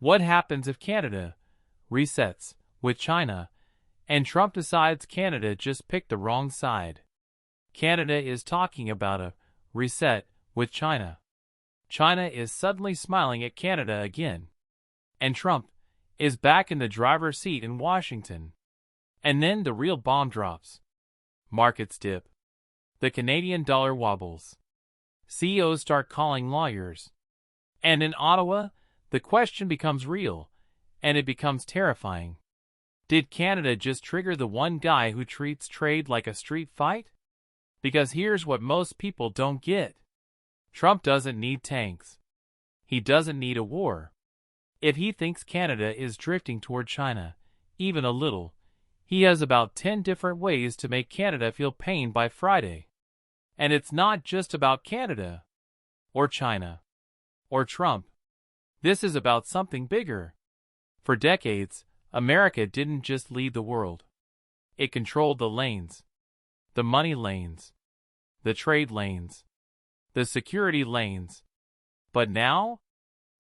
What happens if Canada resets with China and Trump decides Canada just picked the wrong side? Canada is talking about a reset with China. China is suddenly smiling at Canada again. And Trump is back in the driver's seat in Washington. And then the real bomb drops. Markets dip. The Canadian dollar wobbles. CEOs start calling lawyers. And in Ottawa, the question becomes real, and it becomes terrifying. Did Canada just trigger the one guy who treats trade like a street fight? Because here's what most people don't get. Trump doesn't need tanks. He doesn't need a war. If he thinks Canada is drifting toward China, even a little, he has about 10 different ways to make Canada feel pain by Friday. And it's not just about Canada, or China, or Trump. This is about something bigger. For decades, America didn't just lead the world. It controlled the lanes. The money lanes. The trade lanes. The security lanes. But now,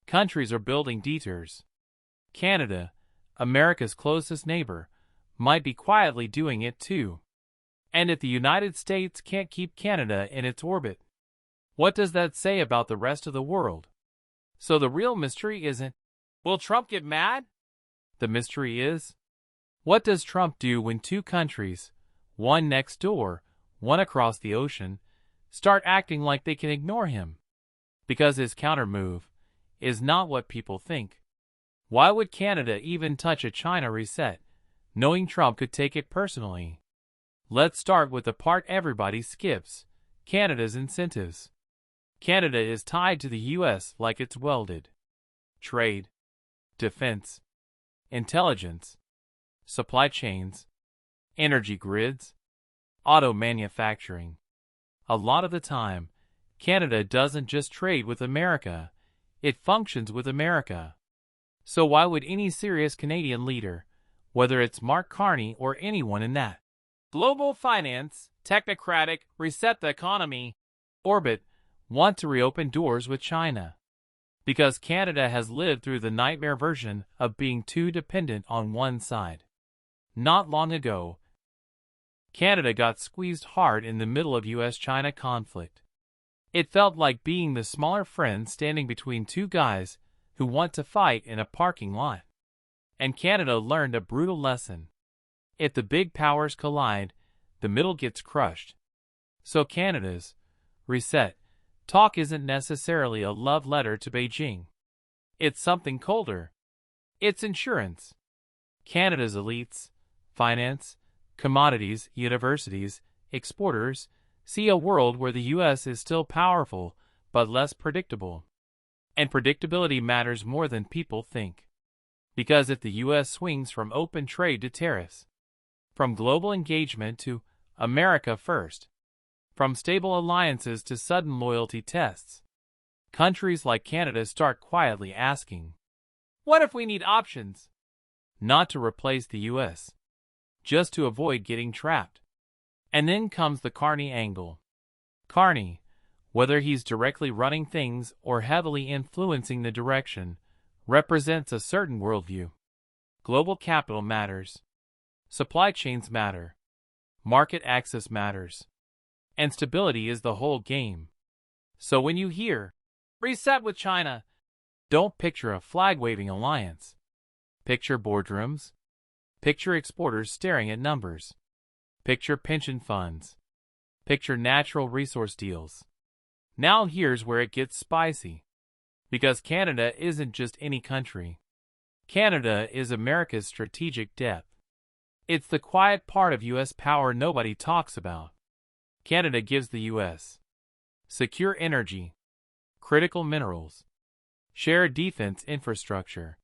countries are building detours. Canada, America's closest neighbor, might be quietly doing it too. And if the United States can't keep Canada in its orbit, what does that say about the rest of the world? So the real mystery isn't, will Trump get mad? The mystery is, what does Trump do when two countries, one next door, one across the ocean, start acting like they can ignore him? Because his countermove is not what people think. Why would Canada even touch a China reset, knowing Trump could take it personally? Let's start with the part everybody skips, Canada's incentives. Canada is tied to the U.S. like it's welded. Trade, defense, intelligence, supply chains, energy grids, auto manufacturing. A lot of the time, Canada doesn't just trade with America, it functions with America. So why would any serious Canadian leader, whether it's Mark Carney or anyone in that global finance, technocratic, reset the economy orbit, want to reopen doors with China? Because Canada has lived through the nightmare version of being too dependent on one side. Not long ago, Canada got squeezed hard in the middle of US-China conflict. It felt like being the smaller friend standing between two guys who want to fight in a parking lot. And Canada learned a brutal lesson. If the big powers collide, the middle gets crushed. So Canada's reset talk isn't necessarily a love letter to Beijing. It's something colder. It's insurance. Canada's elites, finance, commodities, universities, exporters, see a world where the U.S. is still powerful, but less predictable. And predictability matters more than people think. Because if the U.S. swings from open trade to tariffs, from global engagement to America first, from stable alliances to sudden loyalty tests, countries like Canada start quietly asking, what if we need options? Not to replace the U.S., just to avoid getting trapped. And then comes the Carney angle. Carney, whether he's directly running things or heavily influencing the direction, represents a certain worldview. Global capital matters. Supply chains matter. Market access matters. And stability is the whole game. So when you hear, reset with China, don't picture a flag-waving alliance. Picture boardrooms. Picture exporters staring at numbers. Picture pension funds. Picture natural resource deals. Now here's where it gets spicy. Because Canada isn't just any country. Canada is America's strategic depth. It's the quiet part of U.S. power nobody talks about. Canada gives the U.S. secure energy, critical minerals, shared defense infrastructure,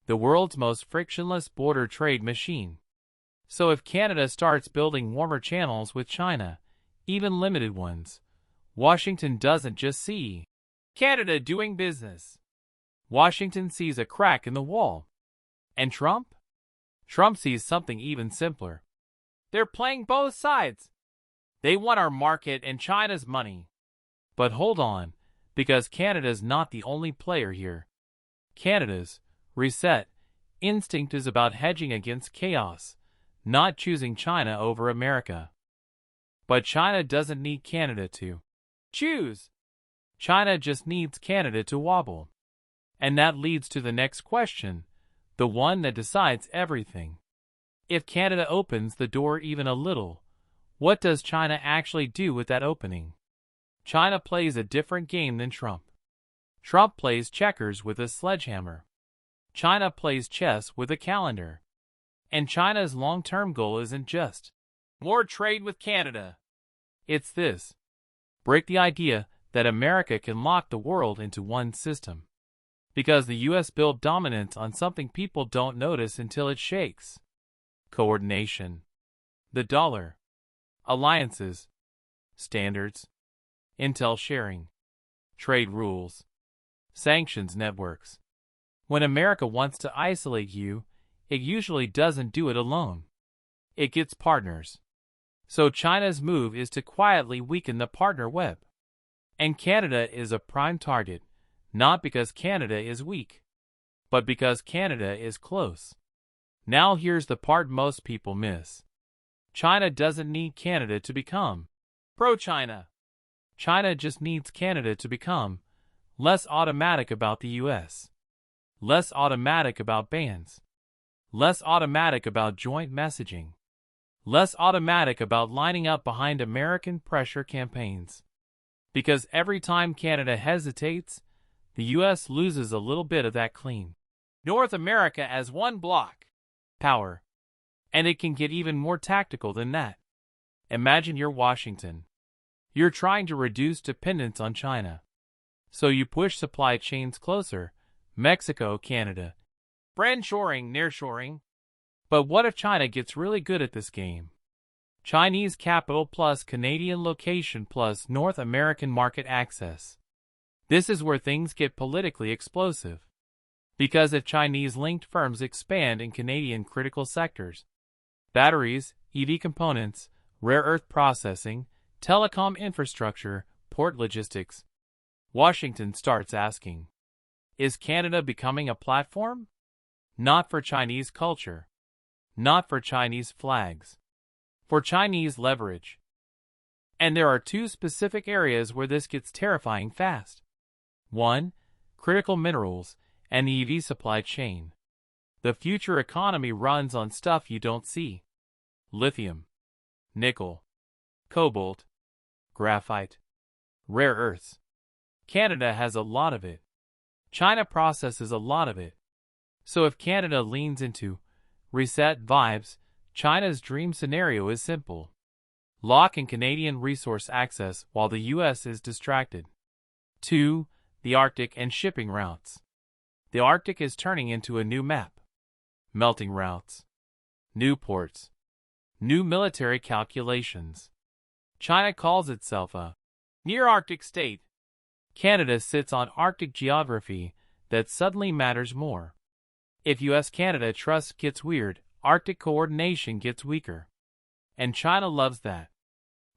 the world's most frictionless border trade machine. So if Canada starts building warmer channels with China, even limited ones, Washington doesn't just see Canada doing business. Washington sees a crack in the wall. And Trump? Trump sees something even simpler. They're playing both sides. They want our market and China's money. But hold on, because Canada's not the only player here. Canada's reset instinct is about hedging against chaos, not choosing China over America. But China doesn't need Canada to choose. China just needs Canada to wobble. And that leads to the next question, the one that decides everything. If Canada opens the door even a little, what does China actually do with that opening? China plays a different game than Trump. Trump plays checkers with a sledgehammer. China plays chess with a calendar. And China's long-term goal isn't just more trade with Canada. It's this: break the idea that America can lock the world into one system. Because the U.S. built dominance on something people don't notice until it shakes. Coordination. The dollar. Alliances. Standards. Intel sharing. Trade rules. Sanctions networks. When America wants to isolate you, it usually doesn't do it alone. It gets partners. So China's move is to quietly weaken the partner web. And Canada is a prime target, not because Canada is weak, but because Canada is close. Now here's the part most people miss. China doesn't need Canada to become pro-China. China just needs Canada to become less automatic about the U.S., less automatic about bans, less automatic about joint messaging, less automatic about lining up behind American pressure campaigns. Because every time Canada hesitates, the U.S. loses a little bit of that clean North America as one block power. And it can get even more tactical than that. Imagine you're Washington. You're trying to reduce dependence on China. So you push supply chains closer, Mexico, Canada, friendshoring, nearshoring. But what if China gets really good at this game? Chinese capital plus Canadian location plus North American market access. This is where things get politically explosive. Because if Chinese-linked firms expand in Canadian critical sectors, batteries, EV components, rare earth processing, telecom infrastructure, port logistics, Washington starts asking, is Canada becoming a platform? Not for Chinese culture. Not for Chinese flags. For Chinese leverage. And there are two specific areas where this gets terrifying fast. 1. Critical minerals and the EV supply chain. The future economy runs on stuff you don't see. Lithium, nickel, cobalt, graphite, rare earths. Canada has a lot of it. China processes a lot of it. So if Canada leans into reset vibes, China's dream scenario is simple. Lock in Canadian resource access while the U.S. is distracted. 2. The Arctic and shipping routes. The Arctic is turning into a new map. Melting routes. New ports. New military calculations. China calls itself a near-Arctic state. Canada sits on Arctic geography that suddenly matters more. If U.S.-Canada trust gets weird, Arctic coordination gets weaker. And China loves that.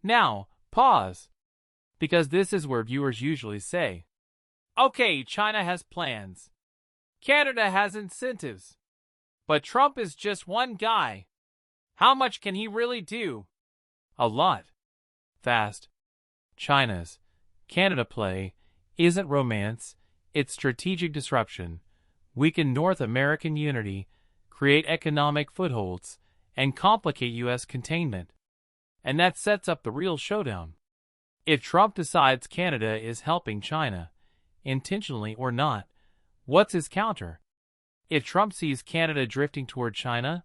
Now, pause. Because this is where viewers usually say, okay, China has plans. Canada has incentives. But Trump is just one guy. How much can he really do? A lot. Fast. China's Canada play isn't romance, it's strategic disruption, weaken North American unity, create economic footholds, and complicate U.S. containment. And that sets up the real showdown. If Trump decides Canada is helping China, intentionally or not, what's his counter? If Trump sees Canada drifting toward China,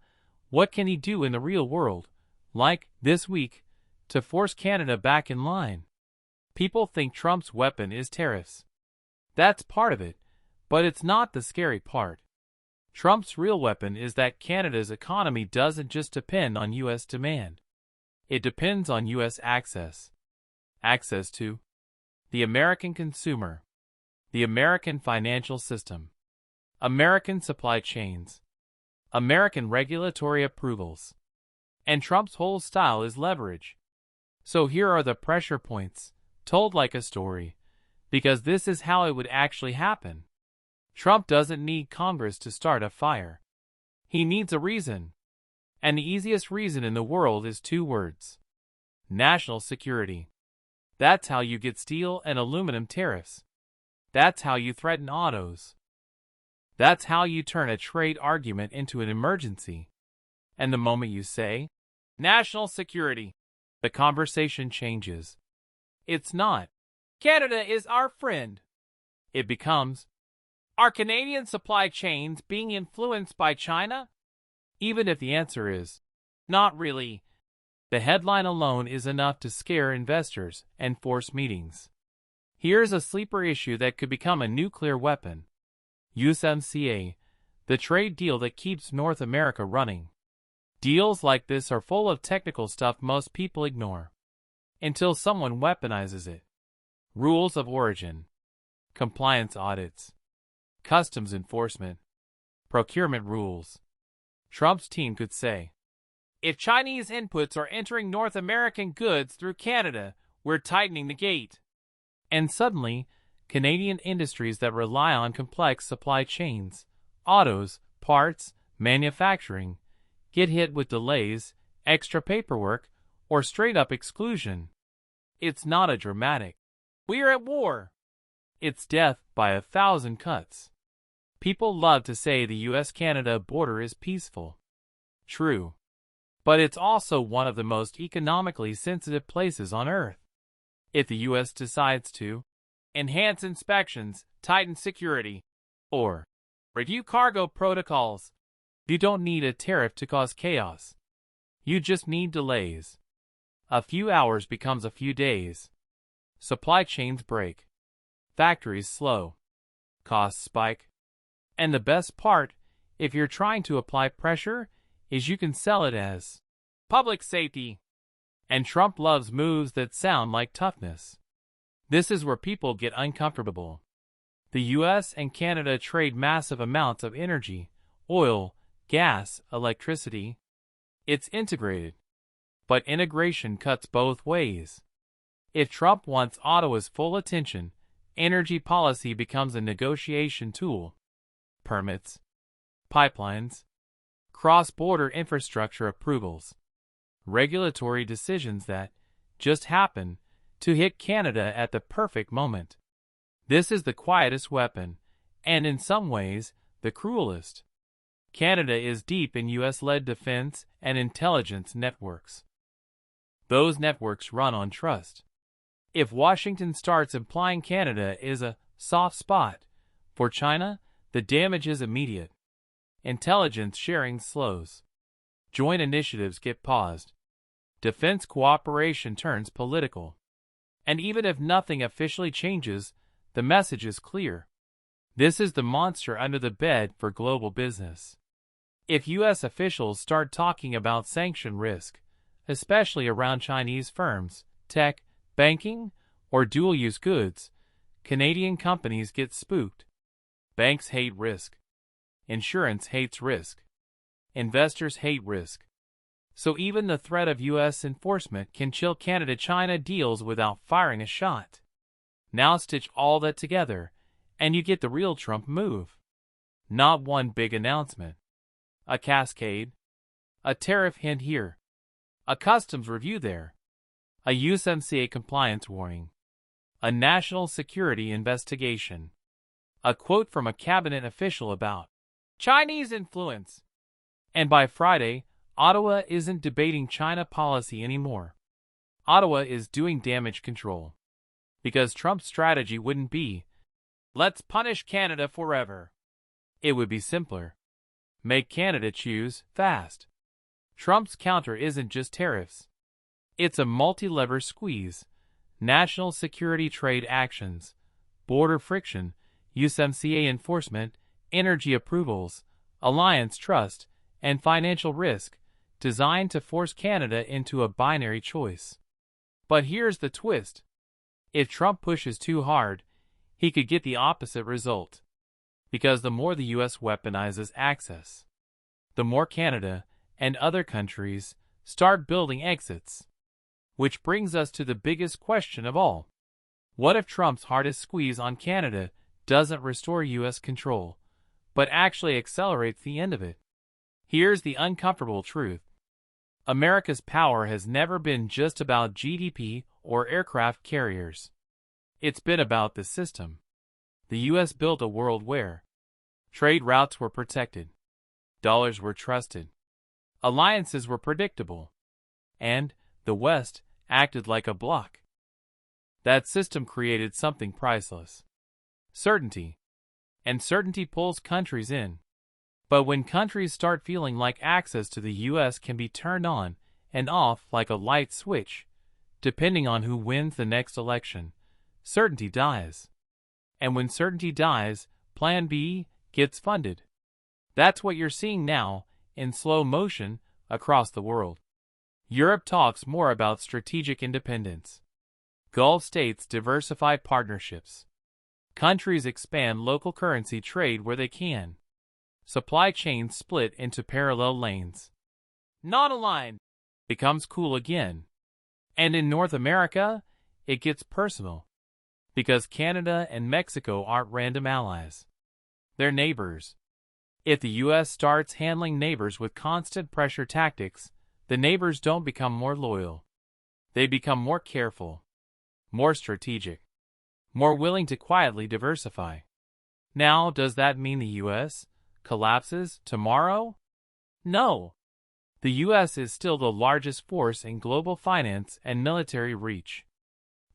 what can he do in the real world, like this week, to force Canada back in line? People think Trump's weapon is tariffs. That's part of it, but it's not the scary part. Trump's real weapon is that Canada's economy doesn't just depend on U.S. demand. It depends on U.S. access. Access to the American consumer, the American financial system, American supply chains, American regulatory approvals. And Trump's whole style is leverage. So here are the pressure points, told like a story, because this is how it would actually happen. Trump doesn't need Congress to start a fire. He needs a reason. And the easiest reason in the world is 2 words. National security. That's how you get steel and aluminum tariffs. That's how you threaten autos. That's how you turn a trade argument into an emergency. And the moment you say, national security, the conversation changes. It's not, Canada is our friend. It becomes, are Canadian supply chains being influenced by China? Even if the answer is, not really, the headline alone is enough to scare investors and force meetings. Here's a sleeper issue that could become a nuclear weapon. USMCA, the trade deal that keeps North America running. Deals like this are full of technical stuff most people ignore. Until someone weaponizes it. Rules of origin. Compliance audits. Customs enforcement. Procurement rules. Trump's team could say, if Chinese inputs are entering North American goods through Canada, we're tightening the gate. And suddenly, Canadian industries that rely on complex supply chains, autos, parts, manufacturing, get hit with delays, extra paperwork, or straight-up exclusion. It's not a dramatic, we're at war. It's death by 1,000 cuts. People love to say the US-Canada border is peaceful. True. But it's also one of the most economically sensitive places on Earth. If the US decides to enhance inspections, tighten security, or review cargo protocols, you don't need a tariff to cause chaos. You just need delays. A few hours becomes a few days. Supply chains break. Factories slow. Costs spike. And the best part, if you're trying to apply pressure, is you can sell it as public safety. And Trump loves moves that sound like toughness. This is where people get uncomfortable. The US and Canada trade massive amounts of energy, oil, gas, electricity. It's integrated. But integration cuts both ways. If Trump wants Ottawa's full attention, energy policy becomes a negotiation tool. Permits, pipelines, cross-border infrastructure approvals, regulatory decisions that just happen to hit Canada at the perfect moment. This is the quietest weapon, and in some ways, the cruelest. Canada is deep in US-led defense and intelligence networks. Those networks run on trust. If Washington starts implying Canada is a soft spot for China, the damage is immediate. Intelligence sharing slows. Joint initiatives get paused. Defense cooperation turns political. And even if nothing officially changes, the message is clear. This is the monster under the bed for global business. If U.S. officials start talking about sanction risk, especially around Chinese firms, tech, banking, or dual-use goods, Canadian companies get spooked. Banks hate risk. Insurance hates risk. Investors hate risk. So even the threat of U.S. enforcement can chill Canada-China deals without firing a shot. Now stitch all that together, and you get the real Trump move. Not one big announcement. A cascade. A tariff hint here. A customs review there. A USMCA compliance warning. A national security investigation. A quote from a cabinet official about Chinese influence. And by Friday, Ottawa isn't debating China policy anymore. Ottawa is doing damage control. Because Trump's strategy wouldn't be, let's punish Canada forever. It would be simpler. Make Canada choose fast. Trump's counter isn't just tariffs. It's a multi-lever squeeze. National security trade actions, border friction, USMCA enforcement, energy approvals, alliance trust, and financial risk, designed to force Canada into a binary choice. But here's the twist. If Trump pushes too hard, he could get the opposite result. Because the more the U.S. weaponizes access, the more Canada and other countries start building exits. Which brings us to the biggest question of all. What if Trump's hardest squeeze on Canada doesn't restore U.S. control, but actually accelerates the end of it. Here's the uncomfortable truth. America's power has never been just about GDP or aircraft carriers. It's been about the system. The U.S. built a world where trade routes were protected, dollars were trusted, alliances were predictable, and the West acted like a bloc. That system created something priceless: certainty. And certainty pulls countries in. But when countries start feeling like access to the U.S. can be turned on and off like a light switch, depending on who wins the next election, certainty dies. And when certainty dies, Plan B gets funded. That's what you're seeing now, in slow motion, across the world. Europe talks more about strategic independence. Gulf states diversify partnerships. Countries expand local currency trade where they can. Supply chains split into parallel lanes. Not aligned becomes cool again. And in North America, it gets personal. Because Canada and Mexico aren't random allies. They're neighbors. If the U.S. starts handling neighbors with constant pressure tactics, the neighbors don't become more loyal. They become more careful, more strategic, more willing to quietly diversify. Now, does that mean the U.S. collapses tomorrow? No. The U.S. is still the largest force in global finance and military reach.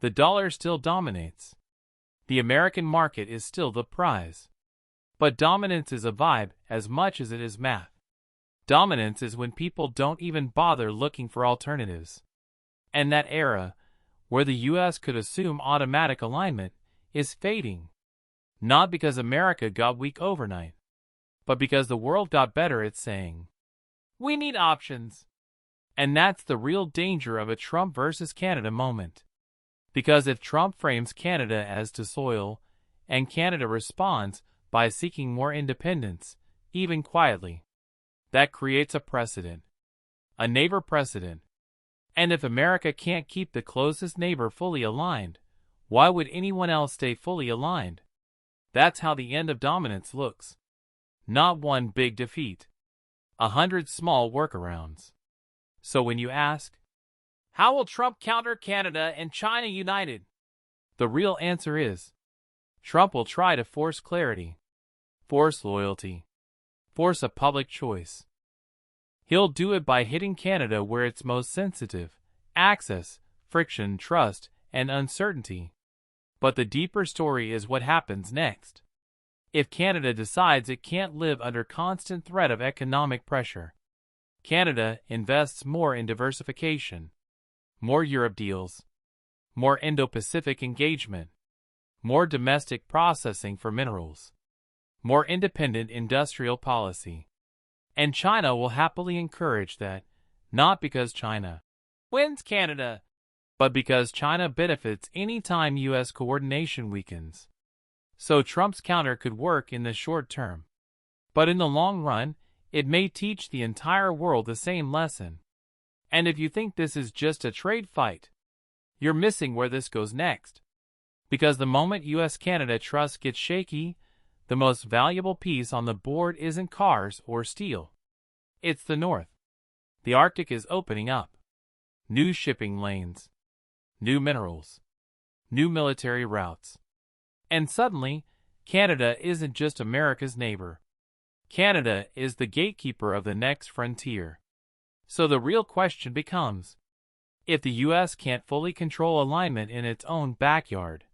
The dollar still dominates. The American market is still the prize. But dominance is a vibe as much as it is math. Dominance is when people don't even bother looking for alternatives. And that era, where the U.S. could assume automatic alignment, is fading. Not because America got weak overnight, but because the world got better at saying, "We need options." And that's the real danger of a Trump versus Canada moment. Because if Trump frames Canada as disloyal, and Canada responds by seeking more independence, even quietly, that creates a precedent. A neighbor precedent. And if America can't keep the closest neighbor fully aligned, why would anyone else stay fully aligned? That's how the end of dominance looks. Not one big defeat. 100 small workarounds. So when you ask, how will Trump counter Canada and China united? The real answer is, Trump will try to force clarity, force loyalty, force a public choice. He'll do it by hitting Canada where it's most sensitive: access, friction, trust, and uncertainty. But the deeper story is what happens next. If Canada decides it can't live under constant threat of economic pressure, Canada invests more in diversification, more Europe deals, more Indo-Pacific engagement, more domestic processing for minerals, more independent industrial policy. And China will happily encourage that, not because China wins Canada, but because China benefits any time U.S. coordination weakens. So Trump's counter could work in the short term. But in the long run, it may teach the entire world the same lesson. And if you think this is just a trade fight, you're missing where this goes next. Because the moment U.S.-Canada trust gets shaky, the most valuable piece on the board isn't cars or steel. It's the North. The Arctic is opening up. New shipping lanes. New minerals. New military routes. And suddenly, Canada isn't just America's neighbor. Canada is the gatekeeper of the next frontier. So the real question becomes, if the U.S. can't fully control alignment in its own backyard,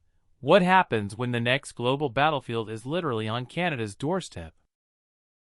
what happens when the next global battlefield is literally on Canada's doorstep?